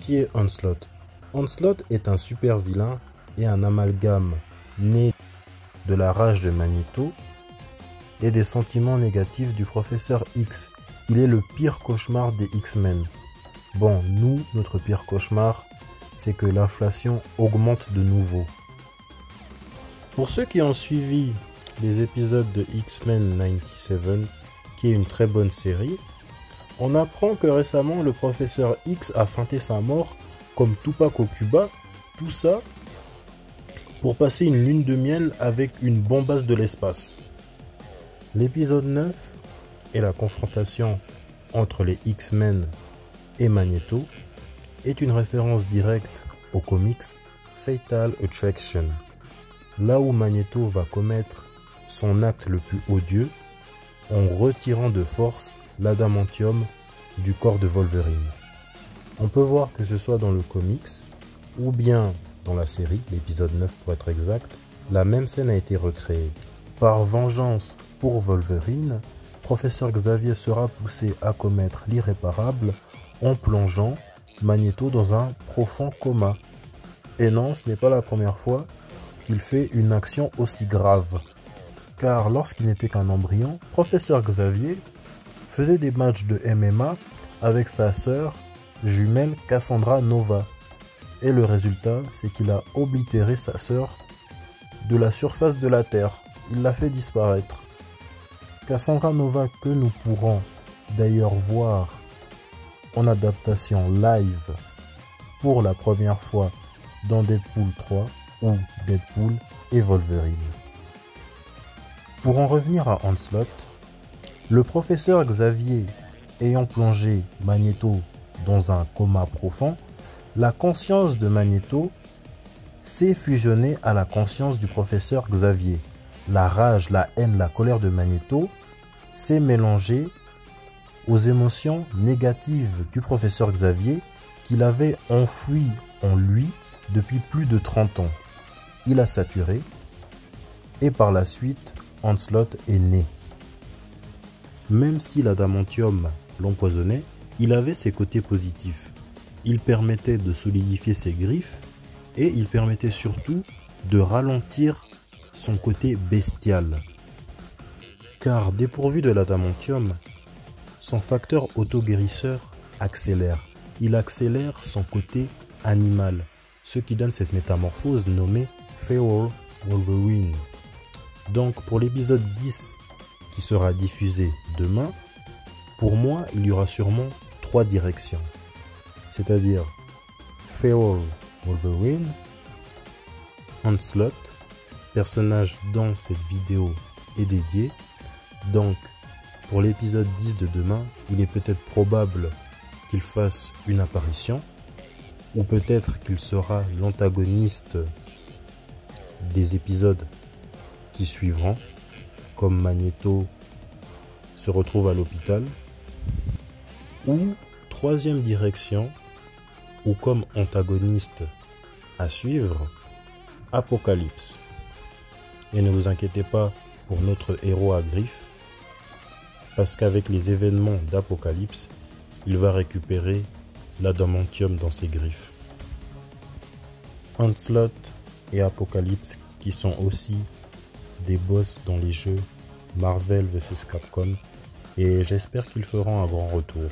Qui est Onslaught? Onslaught est un super vilain et un amalgame né de la rage de Magneto et des sentiments négatifs du professeur X. Il est le pire cauchemar des X-Men. Bon, nous, notre pire cauchemar, c'est que l'inflation augmente de nouveau. Pour ceux qui ont suivi les épisodes de X-Men 97, qui est une très bonne série, on apprend que récemment le professeur X a feinté sa mort comme Tupac au Cuba, tout ça pour passer une lune de miel avec une bombasse de l'espace. L'épisode 9 et la confrontation entre les X-Men et Magneto est une référence directe au comics Fatal Attraction, là où Magneto va commettre son acte le plus odieux en retirant de force l'adamantium du corps de Wolverine. On peut voir que ce soit dans le comics ou bien dans la série, l'épisode 9 pour être exact, la même scène a été recréée. Par vengeance pour Wolverine, Professeur Xavier sera poussé à commettre l'irréparable en plongeant Magneto dans un profond coma. Et non, ce n'est pas la première fois qu'il fait une action aussi grave. Car lorsqu'il n'était qu'un embryon, Professeur Xavier faisait des matchs de MMA avec sa sœur jumelle Cassandra Nova. Et le résultat, c'est qu'il a oblitéré sa sœur de la surface de la Terre. Il l'a fait disparaître. Cassandra Nova, que nous pourrons d'ailleurs voir en adaptation live pour la première fois dans Deadpool 3 ou Deadpool et Wolverine. Pour en revenir à Onslaught, le professeur Xavier ayant plongé Magneto dans un coma profond, la conscience de Magneto s'est fusionnée à la conscience du professeur Xavier. La rage, la haine, la colère de Magneto s'est mélangée aux émotions négatives du professeur Xavier qu'il avait enfouies en lui depuis plus de 30 ans. Il a saturé et par la suite, Onslaught est né. Même si l'adamantium l'empoisonnait, il avait ses côtés positifs. Il permettait de solidifier ses griffes et il permettait surtout de ralentir son côté bestial. Car dépourvu de l'adamantium, son facteur auto-guérisseur accélère. Il accélère son côté animal, ce qui donne cette métamorphose nommée Feral Wolverine. Donc pour l'épisode 10 qui sera diffusé demain, pour moi il y aura sûrement 3 directions. C'est-à-dire Feral Wolverine, Onslaught, personnage dont cette vidéo est dédiée. Donc pour l'épisode 10 de demain, il est peut-être probable qu'il fasse une apparition, ou peut-être qu'il sera l'antagoniste des épisodes qui suivront, comme Magneto se retrouve à l'hôpital, ou troisième direction, ou comme antagoniste à suivre, Apocalypse. Et ne vous inquiétez pas pour notre héros à griffes, parce qu'avec les événements d'Apocalypse, il va récupérer l'adamantium dans ses griffes. Onslaught et Apocalypse qui sont aussi des boss dans les jeux Marvel vs Capcom, et j'espère qu'ils feront un grand retour.